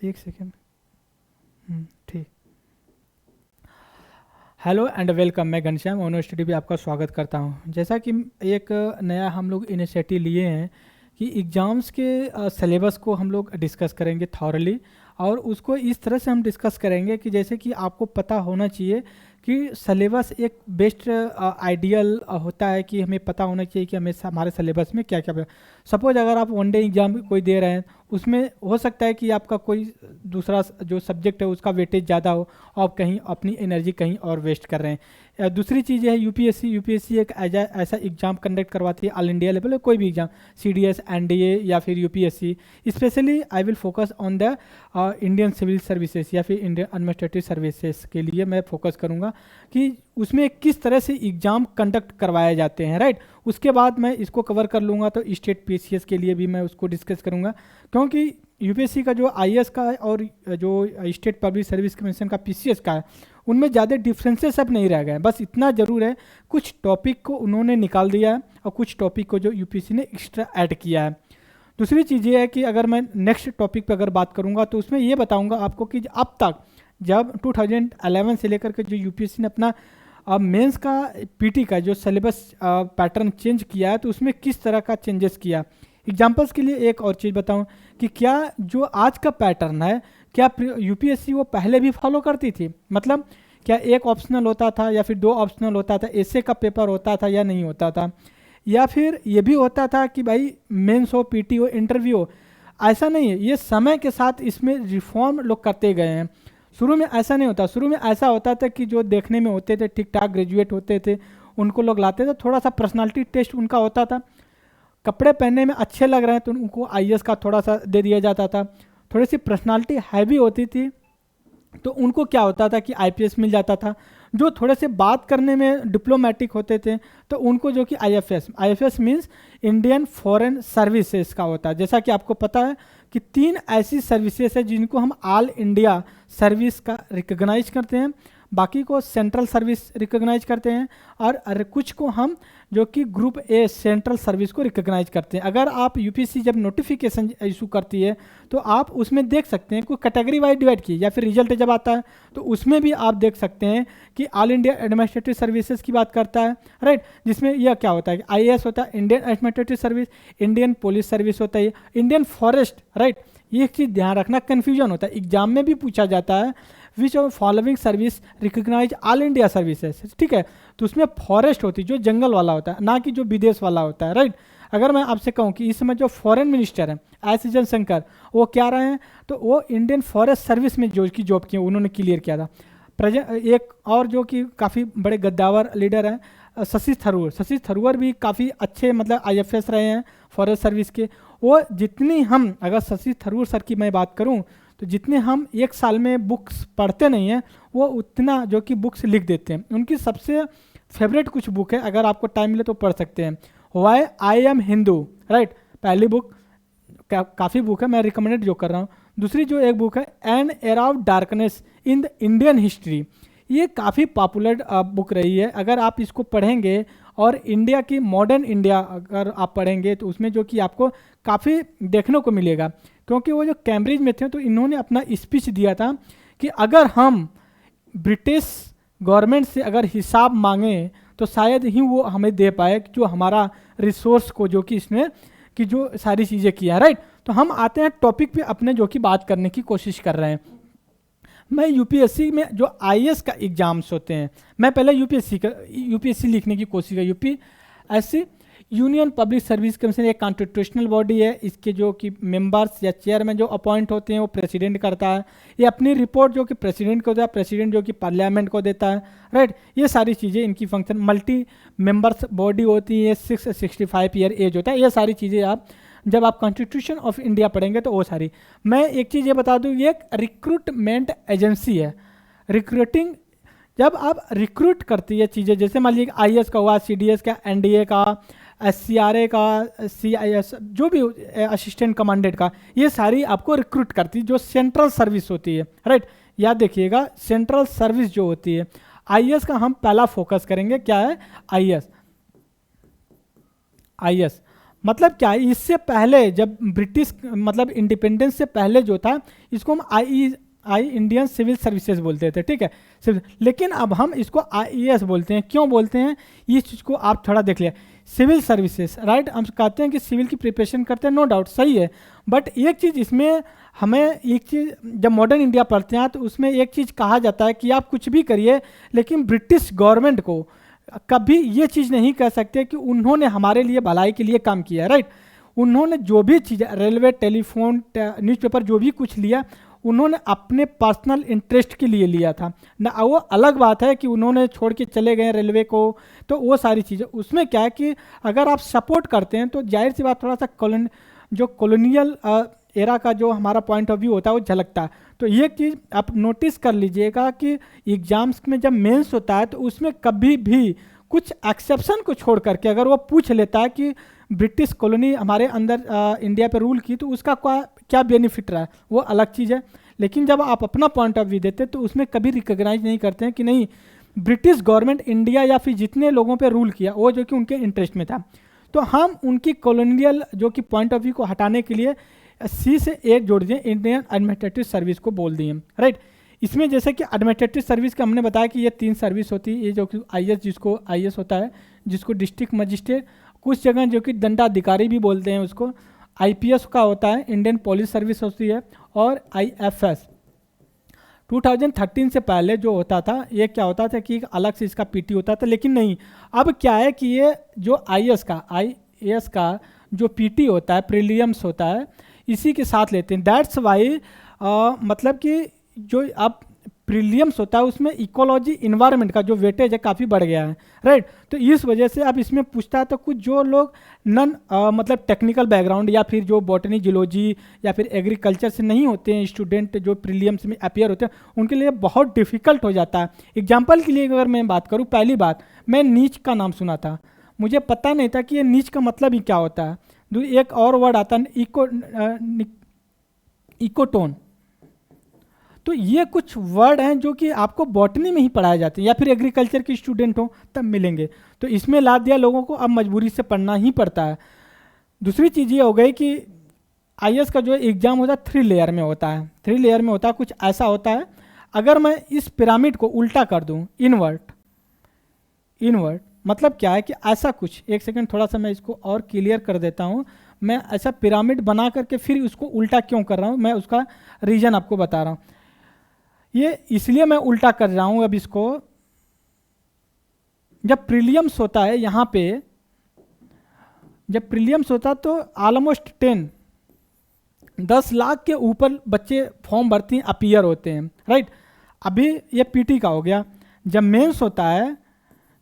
एक सेकेंड। ठीक। Hello and welcome, मैं घनश्याम ओनो स्टडी पे आपका स्वागत करता हूं। जैसा कि एक नया हम लोग इनिशिएटिव लिए हैं कि एग्ज़ाम्स के सिलेबस को हम लोग डिस्कस करेंगे थॉरली, और उसको इस तरह से हम डिस्कस करेंगे कि जैसे कि आपको पता होना चाहिए कि सिलेबस एक बेस्ट आइडियल होता है कि हमें पता होना चाहिए कि हमें हमारे सिलेबस में क्या क्या। सपोज अगर आप वन डे एग्ज़ाम कोई दे रहे हैं, उसमें हो सकता है कि आपका कोई दूसरा जो सब्जेक्ट है उसका वेटेज ज़्यादा हो, आप कहीं अपनी एनर्जी कहीं और वेस्ट कर रहे हैं। दूसरी चीज़ है यूपीएससी एक ऐसा एग्ज़ाम कंडक्ट करवाती है ऑल इंडिया लेवल, कोई भी एग्ज़ाम, सीडीएस, एनडीए या फिर UPSC. Specially I will focus on the Indian civil services या फिर इंडियन एडमिनिस्ट्रेटिव सर्विसेज के लिए मैं फोकस करूँगा कि उसमें किस तरह से एग्ज़ाम कंडक्ट करवाए जाते हैं, राइट। उसके बाद मैं इसको कवर कर लूँगा, तो स्टेट पीसीएस के लिए भी मैं उसको डिस्कस करूँगा, क्योंकि यूपीएससी का जो आईएएस का है और जो स्टेट पब्लिक सर्विस कमीशन का पीसीएस का है, उनमें ज़्यादा डिफरेंसेस अब नहीं रह गए हैं। बस इतना ज़रूर है, कुछ टॉपिक को उन्होंने निकाल दिया है और कुछ टॉपिक को जो यूपीएससी ने एक्स्ट्रा ऐड किया है। दूसरी चीज़ ये है कि अगर मैं नेक्स्ट टॉपिक पर अगर बात करूँगा तो उसमें ये बताऊँगा आपको कि अब तक जब 2011 से लेकर के जो यूपीएससी ने अपना मेंस का पीटी का जो सिलेबस पैटर्न चेंज किया है, तो उसमें किस तरह का चेंजेस किया। एग्जाम्पल्स के लिए एक और चीज़ बताऊं कि क्या जो आज का पैटर्न है, क्या यूपीएससी वो पहले भी फॉलो करती थी। मतलब क्या एक ऑप्शनल होता था या फिर दो ऑप्शनल होता था, ऐसे का पेपर होता था या नहीं होता था, या फिर ये भी होता था कि भाई मेंस हो, पीटी हो, इंटरव्यू हो। ऐसा नहीं है, ये समय के साथ इसमें रिफॉर्म लोग करते गए हैं। शुरू में ऐसा नहीं होता, शुरू में ऐसा होता था कि जो देखने में होते थे ठीक ठाक ग्रेजुएट होते थे उनको लोग लाते थे, थोड़ा सा पर्सनालिटी टेस्ट उनका होता था, कपड़े पहनने में अच्छे लग रहे हैं तो उनको आईएएस का थोड़ा सा दे दिया जाता था, थोड़ी सी पर्सनालिटी हैवी होती थी तो उनको क्या होता था कि आईपीएस मिल जाता था। जो थोड़े से बात करने में डिप्लोमेटिक होते थे तो उनको जो कि IFS means Indian foreign services का होता है। जैसा कि आपको पता है कि 3 ऐसी सर्विसेज है जिनको हम ऑल इंडिया सर्विस का रिकॉग्नाइज करते हैं, बाकी को सेंट्रल सर्विस रिकॉग्नाइज करते हैं, और कुछ को हम जो कि ग्रुप ए सेंट्रल सर्विस को रिकॉग्नाइज करते हैं। अगर आप यूपीएससी जब नोटिफिकेशन इशू करती है तो आप उसमें देख सकते हैं कोई कैटेगरी वाइज डिवाइड की, या फिर रिजल्ट जब आता है तो उसमें भी आप देख सकते हैं कि ऑल इंडिया एडमिनिस्ट्रेटिव सर्विसेज की बात करता है, राइट। जिसमें यह क्या होता है कि आईएएस होता है, Indian administrative service, Indian police service होता है, इंडियन फॉरेस्ट, राइट। ये एक चीज़ ध्यान रखना, कन्फ्यूजन होता है, एग्जाम में भी पूछा जाता है which of following service recognise all India services, ठीक है। तो उसमें फॉरेस्ट होती है जो जंगल वाला होता है, ना कि जो विदेश वाला होता है, राइट। अगर मैं आपसे कहूँ कि इस समय जो फॉरेन मिनिस्टर हैं एस जयशंकर, वो क्या रहे हैं, तो वो इंडियन फॉरेस्ट सर्विस में जो की जॉब की उन्होंने क्लियर किया था। एक और जो कि काफ़ी बड़े गद्दावर लीडर हैं शशि थरूर भी काफ़ी अच्छे मतलब आईएफएस रहे हैं फॉरेस्ट सर्विस के। वो जितनी हम, अगर शशि थरूर सर की मैं बात करूं, तो जितने हम एक साल में बुक्स पढ़ते नहीं हैं वो उतना जो कि बुक्स लिख देते हैं। उनकी सबसे फेवरेट कुछ बुक है, अगर आपको टाइम मिले तो पढ़ सकते हैं, why I am Hindu, right. पहली बुक, काफ़ी बुक है, मैं रिकमेंडेड जो कर रहा हूँ। दूसरी जो एक बुक है an era of darkness in the Indian history, ये काफ़ी पॉपुलर बुक रही है। अगर आप इसको पढ़ेंगे और इंडिया की मॉडर्न इंडिया अगर आप पढ़ेंगे तो उसमें जो कि आपको काफ़ी देखने को मिलेगा, क्योंकि वो जो कैम्ब्रिज में थे तो इन्होंने अपना स्पीच दिया था कि अगर हम ब्रिटिश गवर्नमेंट से अगर हिसाब मांगें तो शायद ही वो हमें दे पाए जो हमारा रिसोर्स को जो कि इसमें कि जो सारी चीज़ें किया, राइट। तो हम आते हैं टॉपिक पे अपने जो कि बात करने की कोशिश कर रहे हैं। मैं यूपीएससी में जो आईएएस का एग्जाम्स होते हैं, मैं पहले यूपीएससी लिखने की कोशिश की। UPSC union public service commission एक कॉन्स्टिट्यूशनल बॉडी है, इसके जो कि मेंबर्स या चेयरमैन जो अपॉइंट होते हैं वो प्रेसिडेंट करता है। ये अपनी रिपोर्ट जो कि प्रेसिडेंट को देता है, प्रेसिडेंट जो कि पार्लियामेंट को देता है, राइट। ये सारी चीज़ें इनकी फंक्शन, मल्टी मेंबर्स बॉडी होती है, 65 ईयर एज होता है। ये सारी चीज़ें आप जब आप कॉन्स्टिट्यूशन ऑफ इंडिया पढ़ेंगे तो वो सारी। मैं एक चीज़ ये बता दूँ, ये एक रिक्रूटमेंट एजेंसी है, रिक्रूटिंग। जब आप रिक्रूट करती है चीज़ें, जैसे मान लीजिए आईएएस का हुआ, सीडीएस का, एनडीए का, एससीआरए का, सीआईएस, जो भी असिस्टेंट कमांडेंट का, ये सारी आपको रिक्रूट करती है जो सेंट्रल सर्विस होती है, राइट। याद देखिएगा, सेंट्रल सर्विस जो होती है। आईएएस का हम पहला फोकस करेंगे, क्या है आईएएस। मतलब क्या है, इससे पहले जब ब्रिटिश मतलब इंडिपेंडेंस से पहले जो था, इसको हम आई इंडियन सिविल सर्विसेज बोलते थे, ठीक है। लेकिन अब हम इसको आईएएस बोलते हैं। क्यों बोलते हैं, इस चीज़ को आप थोड़ा देख लिया। सिविल सर्विसेज, राइट, हम कहते हैं कि सिविल की प्रिपरेशन करते हैं, नो डाउट सही है। बट एक चीज़ इसमें हमें, एक चीज़ जब मॉडर्न इंडिया पढ़ते हैं तो उसमें एक चीज़ कहा जाता है कि आप कुछ भी करिए, लेकिन ब्रिटिश गवर्नमेंट को कभी ये चीज़ नहीं कह सकते कि उन्होंने हमारे लिए भलाई के लिए काम किया, राइट। उन्होंने जो भी चीज़, रेलवे, टेलीफोन, न्यूज़पेपर, जो भी कुछ लिया, उन्होंने अपने पर्सनल इंटरेस्ट के लिए लिया था ना। वो अलग बात है कि उन्होंने छोड़ के चले गए रेलवे को, तो वो सारी चीज़ें उसमें क्या है कि अगर आप सपोर्ट करते हैं तो जाहिर सी बात थोड़ा सा कॉलोनियल एरा का जो हमारा पॉइंट ऑफ व्यू होता है वो झलकता है। तो ये चीज़ आप नोटिस कर लीजिएगा कि एग्जाम्स में जब मेंस होता है तो उसमें कभी भी कुछ एक्सेप्शन को छोड़ करके अगर वो पूछ लेता है कि ब्रिटिश कॉलोनी हमारे अंदर इंडिया पे रूल की, तो उसका क्या बेनिफिट रहा है, वो अलग चीज़ है। लेकिन जब आप अपना पॉइंट ऑफ व्यू देते हैं तो उसमें कभी रिकॉग्नाइज नहीं करते हैं कि नहीं, ब्रिटिश गवर्नमेंट इंडिया या फिर जितने लोगों पे रूल किया वो जो कि उनके इंटरेस्ट में था। तो हम उनकी कॉलोनियल जो कि पॉइंट ऑफ व्यू को हटाने के लिए सी से ए जोड़ दिए, इंडियन एडमिनिस्ट्रेटिव सर्विस को बोल दिए, राइट। इसमें जैसे कि एडमिनिस्ट्रेटिव सर्विस का हमने बताया कि ये 3 सर्विस होती है। ये जो कि आईएएस, जिसको आईएएस होता है, जिसको डिस्ट्रिक्ट मजिस्ट्रेट, कुछ जगह जो कि दंडाधिकारी भी बोलते हैं उसको। आईपीएस का होता है, इंडियन पुलिस सर्विस होती है, और आईएफएस 2013 से पहले जो होता था, ये क्या होता था कि अलग से इसका पीटी होता था। लेकिन नहीं, अब क्या है कि ये जो आईएएस का जो पीटी होता है, प्रीलिम्स होता है, इसी के साथ लेते हैं। दैट्स वाई मतलब कि जो अब प्रीलिम्स होता है उसमें इकोलॉजी, इन्वायरमेंट का जो वेटेज है काफ़ी बढ़ गया है, राइट। तो इस वजह से अब इसमें पूछता है तो कुछ जो लोग नॉन मतलब टेक्निकल बैकग्राउंड या फिर जो बॉटनी, जियोलॉजी या फिर एग्रीकल्चर से नहीं होते हैं स्टूडेंट, जो प्रीलिम्स में अपियर होते हैं, उनके लिए बहुत डिफिकल्ट हो जाता है। एग्जाम्पल के लिए अगर मैं बात करूँ, पहली बात, मैं नीच का नाम सुना था, मुझे पता नहीं था कि ये नीच का मतलब ही क्या होता है। एक और वर्ड आता है इकोटोन। तो ये कुछ वर्ड हैं जो कि आपको बॉटनी में ही पढ़ाए जाते हैं, या फिर एग्रीकल्चर के स्टूडेंट हो तब मिलेंगे। तो इसमें ला दिया लोगों को, अब मजबूरी से पढ़ना ही पड़ता है। दूसरी चीज़ ये हो गई कि आईएएस का जो एग्ज़ाम होता है 3 लेयर में होता है। 3 लेयर में होता है, कुछ ऐसा होता है, अगर मैं इस पिरामिड को उल्टा कर दूँ, इनवर्ट मतलब क्या है कि ऐसा कुछ, एक सेकंड थोड़ा सा मैं इसको और क्लियर कर देता हूँ। मैं ऐसा पिरामिड बना करके फिर उसको उल्टा क्यों कर रहा हूँ, मैं उसका रीज़न आपको बता रहा हूँ। ये इसलिए मैं उल्टा कर रहा हूँ अब इसको, जब प्रीलिम्स होता है यहाँ पे, जब प्रीलिम्स होता है तो ऑलमोस्ट 10 लाख के ऊपर बच्चे फॉर्म भरती हैं, अपीयर होते हैं, राइट। अभी ये पीटी का हो गया। जब मेंस होता है,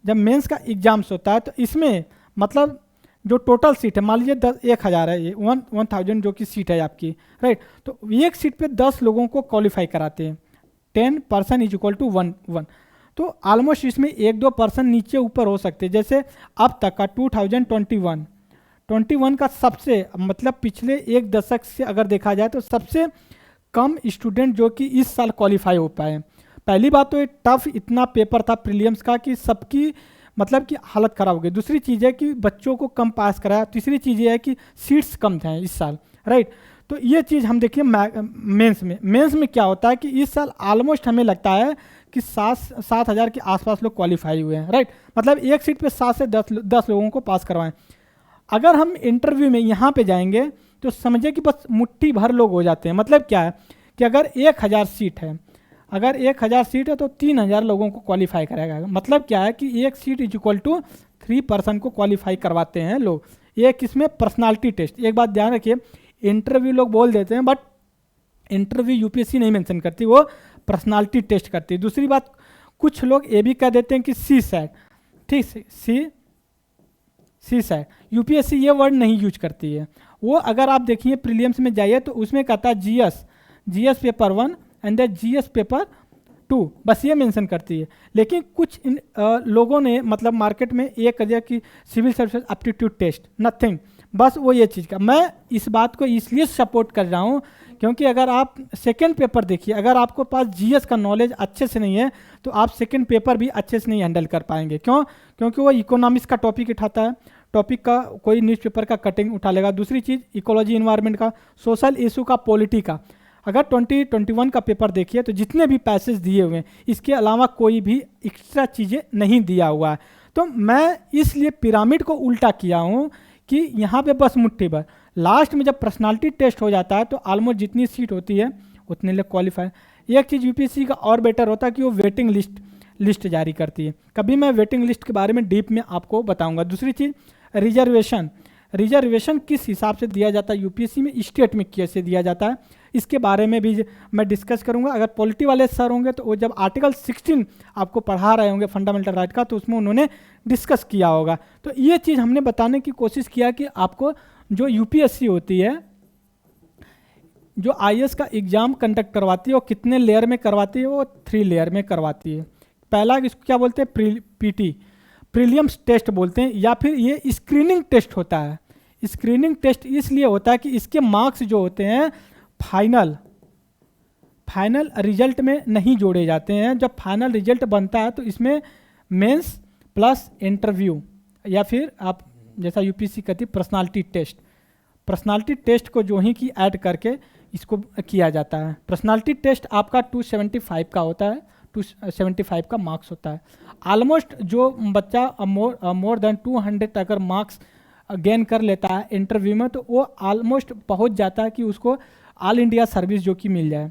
जब मेंस का एग्जाम्स होता है तो इसमें मतलब जो टोटल सीट है, मान लीजिए 1000 है, ये 1000 जो कि सीट है आपकी, राइट। तो एक सीट पे 10 लोगों को क्वालिफाई कराते हैं, 10% इज इक्वल टू 1। तो ऑलमोस्ट इसमें 1-2% नीचे ऊपर हो सकते हैं। जैसे अब तक का 2021 का सबसे मतलब पिछले एक दशक से अगर देखा जाए तो सबसे कम स्टूडेंट जो कि इस साल क्वालिफाई हो पाए। पहली बात तो ये टफ इतना पेपर था प्रीलिम्स का कि सबकी मतलब कि हालत ख़राब हो गई। दूसरी चीज़ है कि बच्चों को कम पास कराया। तीसरी चीज़ ये है कि सीट्स कम थे इस साल, राइट। तो ये चीज़ हम देखिए मेंस में क्या होता है कि इस साल ऑलमोस्ट हमें लगता है कि 7,000 के आसपास लोग क्वालिफाई हुए हैं, राइट। मतलब एक सीट पे 7 से 10 लोगों को पास करवाएं। अगर हम इंटरव्यू में यहाँ पे जाएंगे तो समझे कि बस मुट्ठी भर लोग हो जाते हैं। मतलब क्या है कि अगर 1000 सीट है, अगर 1000 सीट है तो 3000 लोगों को क्वालिफाई कराएगा। मतलब क्या है कि एक सीट इज इक्वल टू 3% को क्वालिफाई करवाते हैं लोग। एक इसमें पर्सनालिटी टेस्ट, एक बात ध्यान रखिए, इंटरव्यू लोग बोल देते हैं बट इंटरव्यू यूपीएससी नहीं मेंशन करती, वो पर्सनालिटी टेस्ट करती है। दूसरी बात, कुछ लोग ये भी कह देते हैं कि सी सैट, ठीक, सी सैट, यूपीएससी ये वर्ड नहीं यूज करती है। वो अगर आप देखिए प्रीलिम्स में जाइए तो उसमें कहता है GS paper 1 and the GS paper 2, बस ये मेंशन करती है। लेकिन कुछ लोगों ने मतलब मार्केट में ये कर दिया कि civil service aptitude test, nothing, बस वो ये चीज़ का। मैं इस बात को इसलिए सपोर्ट कर रहा हूँ क्योंकि अगर आप सेकंड पेपर देखिए, अगर आपको पास जीएस का नॉलेज अच्छे से नहीं है तो आप सेकंड पेपर भी अच्छे से नहीं हैंडल कर पाएंगे। क्यों? क्योंकि वो इकोनॉमिक्स का टॉपिक उठाता है, टॉपिक का कोई न्यूज़पेपर का कटिंग उठा लेगा। दूसरी चीज़ इकोलॉजी इन्वायरमेंट का, सोशल इशू का, पॉलिटी का। अगर 2021 का पेपर देखिए तो जितने भी पैसेज दिए हुए हैं इसके अलावा कोई भी एक्स्ट्रा चीज़ें नहीं दिया हुआ है। तो मैं इसलिए पिरामिड को उल्टा किया हूँ कि यहाँ पे बस मुट्ठी भर, लास्ट में जब पर्सनालिटी टेस्ट हो जाता है तो ऑलमोस्ट जितनी सीट होती है उतने लोग क्वालिफाई। एक चीज़ यूपीएससी का और बेटर होता है कि वो वेटिंग लिस्ट जारी करती है। कभी मैं वेटिंग लिस्ट के बारे में डीप में आपको बताऊंगा। दूसरी चीज़ रिजर्वेशन किस हिसाब से दिया जाता है यूपीएससी में, स्टेट में कैसे दिया जाता है, इसके बारे में भी मैं डिस्कस करूंगा। अगर पॉलिटी वाले सर होंगे तो वो जब आर्टिकल 16 आपको पढ़ा रहे होंगे फंडामेंटल राइट का, तो उसमें उन्होंने डिस्कस किया होगा। तो ये चीज़ हमने बताने की कोशिश किया कि आपको जो यूपीएससी होती है, जो आईएएस का एग्ज़ाम कंडक्ट करवाती है, वो कितने लेयर में करवाती है, वो 3 लेयर में करवाती है। पहला इसको क्या बोलते हैं, पीटी, प्रीलिम्स टेस्ट बोलते हैं, या फिर ये स्क्रीनिंग टेस्ट होता है। स्क्रीनिंग टेस्ट इसलिए होता है कि इसके मार्क्स जो होते हैं फाइनल रिजल्ट में नहीं जोड़े जाते हैं। जब फाइनल रिजल्ट बनता है तो इसमें मेंस प्लस इंटरव्यू, या फिर आप जैसा यूपीएससी कहती है पर्सनालिटी टेस्ट को जो ही की ऐड करके इसको किया जाता है। पर्सनालिटी टेस्ट आपका 275 का होता है, 275 का मार्क्स होता है। ऑलमोस्ट जो बच्चा मोर देन 200 अगर मार्क्स गेन कर लेता है इंटरव्यू में, तो वो ऑलमोस्ट पहुंच जाता है कि उसको ऑल इंडिया सर्विस जो कि मिल जाए।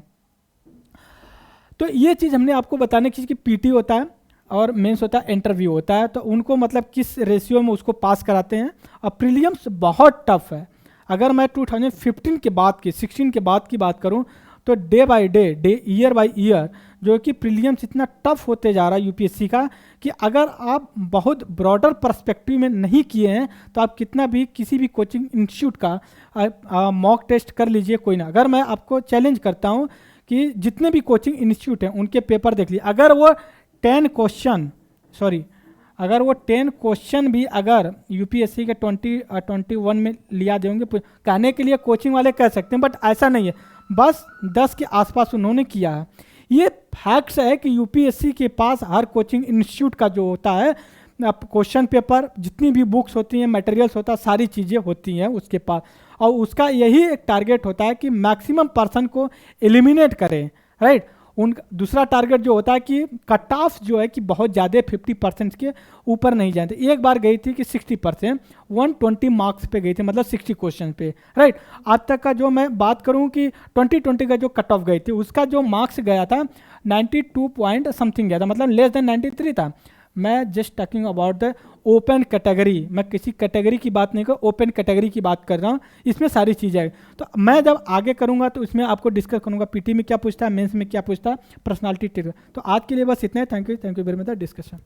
तो ये चीज़ हमने आपको बताने की कि पीटी होता है और मेंस होता है, इंटरव्यू होता है, तो उनको मतलब किस रेशियो में उसको पास कराते हैं। और प्रीलिम्स बहुत टफ है। अगर मैं 2015 के बाद की 16 के बाद की बात करूं तो day by day year by year जो कि प्रीलिम्स इतना टफ होते जा रहा है यूपीएससी का, कि अगर आप बहुत ब्रॉडर पर्सपेक्टिव में नहीं किए हैं तो आप कितना भी किसी भी कोचिंग इंस्टीट्यूट का मॉक टेस्ट कर लीजिए, कोई ना। अगर मैं आपको चैलेंज करता हूं कि जितने भी कोचिंग इंस्टीट्यूट हैं उनके पेपर देख लीजिए, अगर वो 10 क्वेश्चन भी अगर यूपीएससी के 2021 में लिया देंगे, कहने के लिए कोचिंग वाले कह सकते हैं, बट ऐसा नहीं है, बस 10 के आसपास उन्होंने किया है। ये फैक्ट्स है कि यूपीएससी के पास हर कोचिंग इंस्टीट्यूट का जो होता है क्वेश्चन पेपर, जितनी भी बुक्स होती हैं, मटेरियल्स होता है, सारी चीज़ें होती हैं उसके पास, और उसका यही एक टारगेट होता है कि मैक्सिमम पर्सन को एलिमिनेट करें, राइट। दूसरा टारगेट जो होता है कि कट ऑफ जो है कि बहुत ज़्यादा 50% के ऊपर नहीं जाते। एक बार गई थी कि 60%, 120 मार्क्स पे गई थी, मतलब 60 क्वेश्चन पे, राइट। आज तक का जो मैं बात करूं कि 2020 का जो कट ऑफ गई थी उसका जो मार्क्स गया था 92 पॉइंट समथिंग गया था, मतलब लेस देन 93 था। मैं just talking about the open category, मैं किसी कैटेगरी की बात नहीं कर, ओपन कैटेगरी की बात कर रहा हूँ। इसमें सारी चीज़ें हैं। तो मैं जब आगे करूँगा तो इसमें आपको डिस्कस करूँगा पीटी में क्या पूछता है, मेंस में क्या पूछता है, पर्सनालिटी टेस्ट। तो आज के लिए बस इतना है। Thank you very much the discussion.